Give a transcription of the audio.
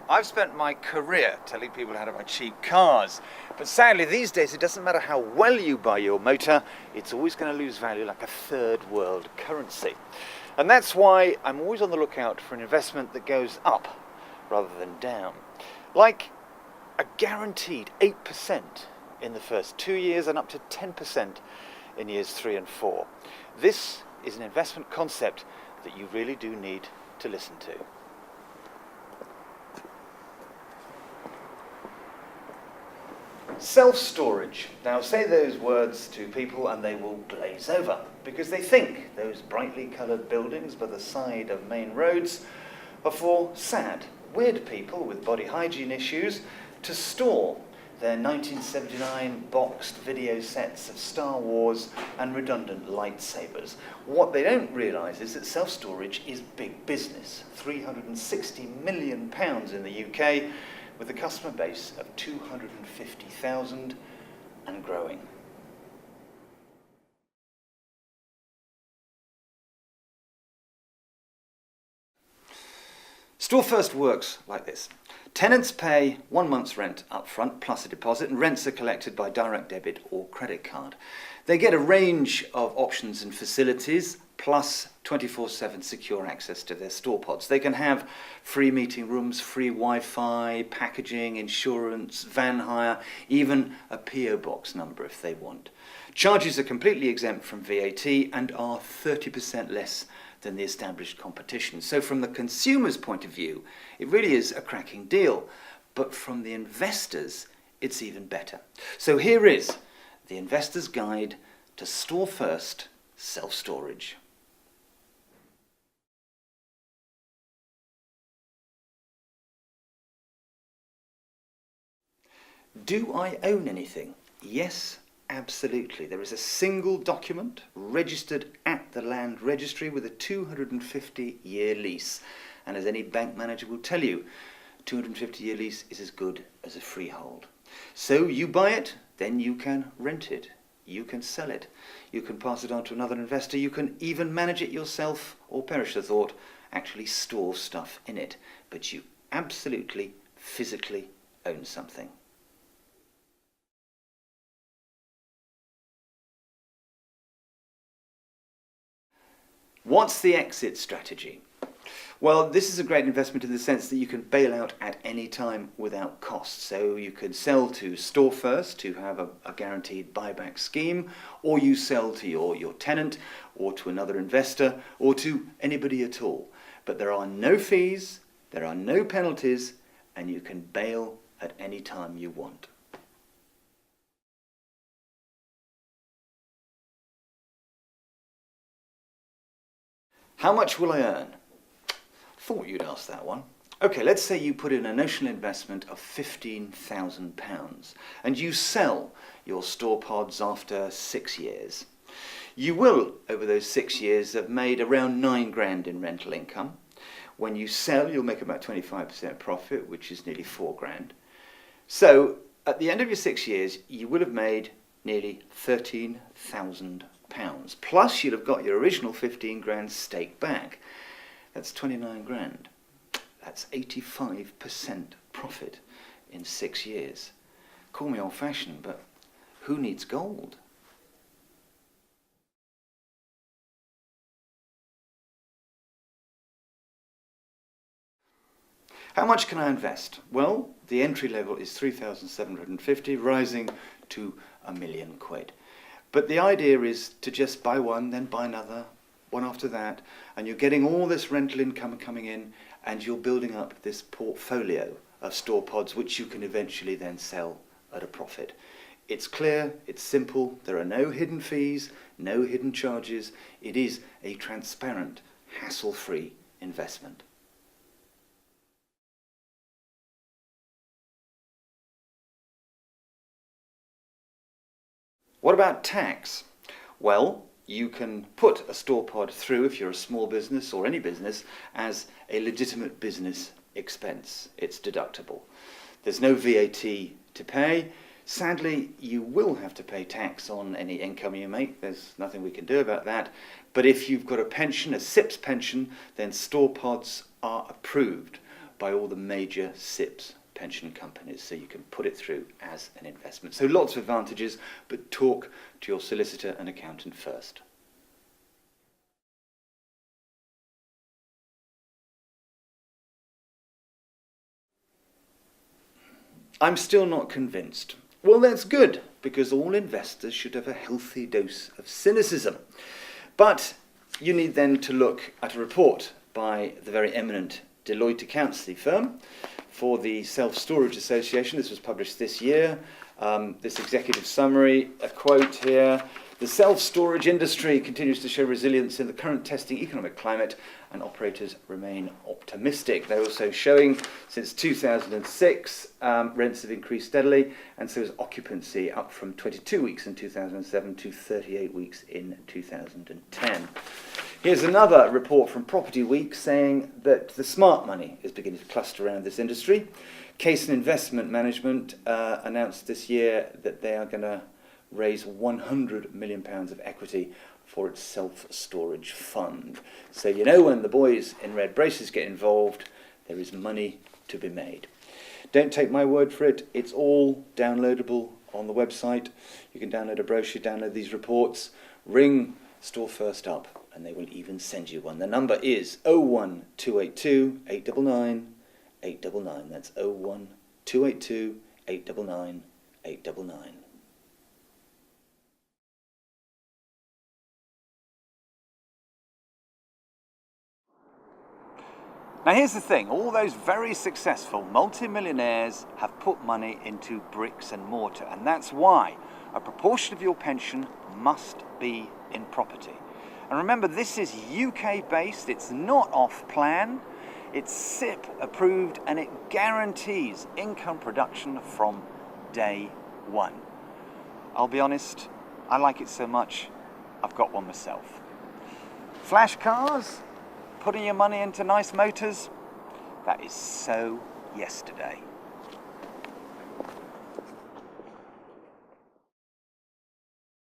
I've spent my career telling people how to buy cheap cars, but sadly these days it doesn't matter how well you buy your motor, it's always going to lose value like a third world currency. And that's why I'm always on the lookout for an investment that goes up rather than down. Like a guaranteed 8% in the first 2 years and up to 10% in years 3 and 4. This is an investment concept that you really do need to listen to. Self-storage. Now say those words to people and they will glaze over because they think those brightly coloured buildings by the side of main roads are for sad, weird people with body hygiene issues to store their 1979 boxed video sets of Star Wars and redundant lightsabers. What they don't realise is that self-storage is big business. £360 million in the UK, with a customer base of 250,000 and growing. Store First works like this. Tenants pay 1 month's rent up front plus a deposit, and rents are collected by direct debit or credit card. They get a range of options and facilities plus 24/7 secure access to their store pods. They can have free meeting rooms, free Wi-Fi, packaging, insurance, van hire, even a PO box number if they want. Charges are completely exempt from VAT and are 30% less than the established competition. So from the consumer's point of view, it really is a cracking deal. But from the investors, it's even better. So here is the investor's guide to Store First self-storage. Do I own anything? Yes, absolutely. There is a single document registered at the land registry with a 250-year lease. And as any bank manager will tell you, 250-year lease is as good as a freehold. So you buy it, then you can rent it. You can sell it. You can pass it on to another investor. You can even manage it yourself, or perish the thought, actually store stuff in it. But you absolutely, physically own something. What's the exit strategy? Well, this is a great investment in the sense that you can bail out at any time without cost. So you can sell to Store First to have a guaranteed buyback scheme, or you sell to your tenant, or to another investor, or to anybody at all. But there are no fees, there are no penalties, and you can bail at any time you want. How much will I earn? Thought you'd ask that one. Okay, let's say you put in a notional investment of £15,000 and you sell your store pods after 6 years. You will, over those 6 years, have made around 9 grand in rental income. When you sell, you'll make about 25% profit, which is nearly 4 grand. So, at the end of your 6 years, you will have made nearly £13,000. Plus, you'll have got your original 15 grand stake back. That's 29 grand. That's 85% profit in 6 years. Call me old-fashioned, but who needs gold? How much can I invest? Well, the entry level is 3,750, rising to £1 million. But the idea is to just buy one, then buy another, one after that, and you're getting all this rental income coming in, and you're building up this portfolio of store pods which you can eventually then sell at a profit. It's clear, it's simple, there are no hidden fees, no hidden charges. It is a transparent, hassle-free investment. What about tax? Well, you can put a store pod through, if you're a small business or any business, as a legitimate business expense. It's deductible. There's no VAT to pay. Sadly, you will have to pay tax on any income you make. There's nothing we can do about that. But if you've got a pension, a SIPS pension, then store pods are approved by all the major SIPs pension companies, so you can put it through as an investment. So lots of advantages, but talk to your solicitor and accountant first. I'm still not convinced. Well, that's good, because all investors should have a healthy dose of cynicism. But you need then to look at a report by the very eminent Deloitte accountancy firm for the Self-Storage Association. This was published this year. This executive summary, a quote here: "The self-storage industry continues to show resilience in the current testing economic climate, and operators remain optimistic." They're also showing since 2006, rents have increased steadily, and so has occupancy, up from 22 weeks in 2007 to 38 weeks in 2010. Here's another report from Property Week saying that the smart money is beginning to cluster around this industry. Case and Investment Management announced this year that they are going to raise £100 million of equity for its self-storage fund. So you know, when the boys in red braces get involved, there is money to be made. Don't take my word for it. It's all downloadable on the website. You can download a brochure, download these reports, ring Store First up, and they will even send you one. The number is 01282 899 899. That's 01282 899 899. Now here's the thing, all those very successful multimillionaires have put money into bricks and mortar, and that's why a proportion of your pension must be in property. And remember, this is UK based, it's not off plan, it's SIP approved, and it guarantees income production from day one. I'll be honest, I like it so much, I've got one myself. Flash cars? Putting your money into nice motors? That is so yesterday.